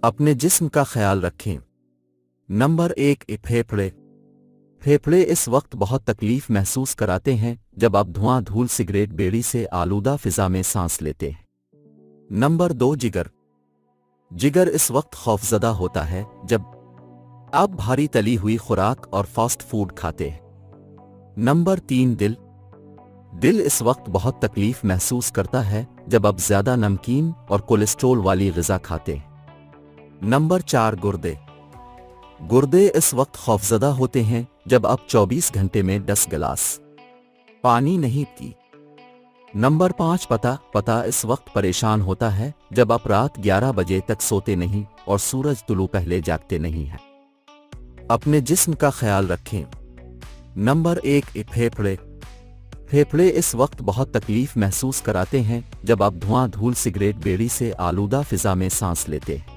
अपने जिस्म का ख्याल रखें। नंबर 1, फेफड़े। फेफड़े इस वक्त बहुत तकलीफ महसूस कराते हैं जब आप धुआं धूल सिगरेट बीड़ी से आलूदा फिजा में सांस लेते हैं। नंबर 2, जिगर। जिगर इस वक्त खौफजदा होता है जब आप भारी तली हुई खुराक और फास्ट फूड खाते हैं। नंबर 3, दिल। दिल इस वक्त बहुत तकलीफ महसूस करता है जब आप ज्यादा नमकीन और कोलेस्ट्रॉल वाली ग़िज़ा खाते हैं। नंबर 4, गुर्दे। गुर्दे इस वक्त खौफजदा होते हैं जब आप 24 घंटे में 10 गिलास पानी नहीं पी। नंबर 5, पता इस वक्त परेशान होता है जब आप रात 11 बजे तक सोते नहीं और सूरज तुलू पहले जागते नहीं हैं। अपने जिस्म का ख्याल रखें। नंबर 1, फेफड़े। फेफड़े इस वक्त बहुत तकलीफ महसूस कराते हैं जब आप धुआं धूल सिगरेट बीड़ी से आलूदा फिजा में सांस लेते हैं।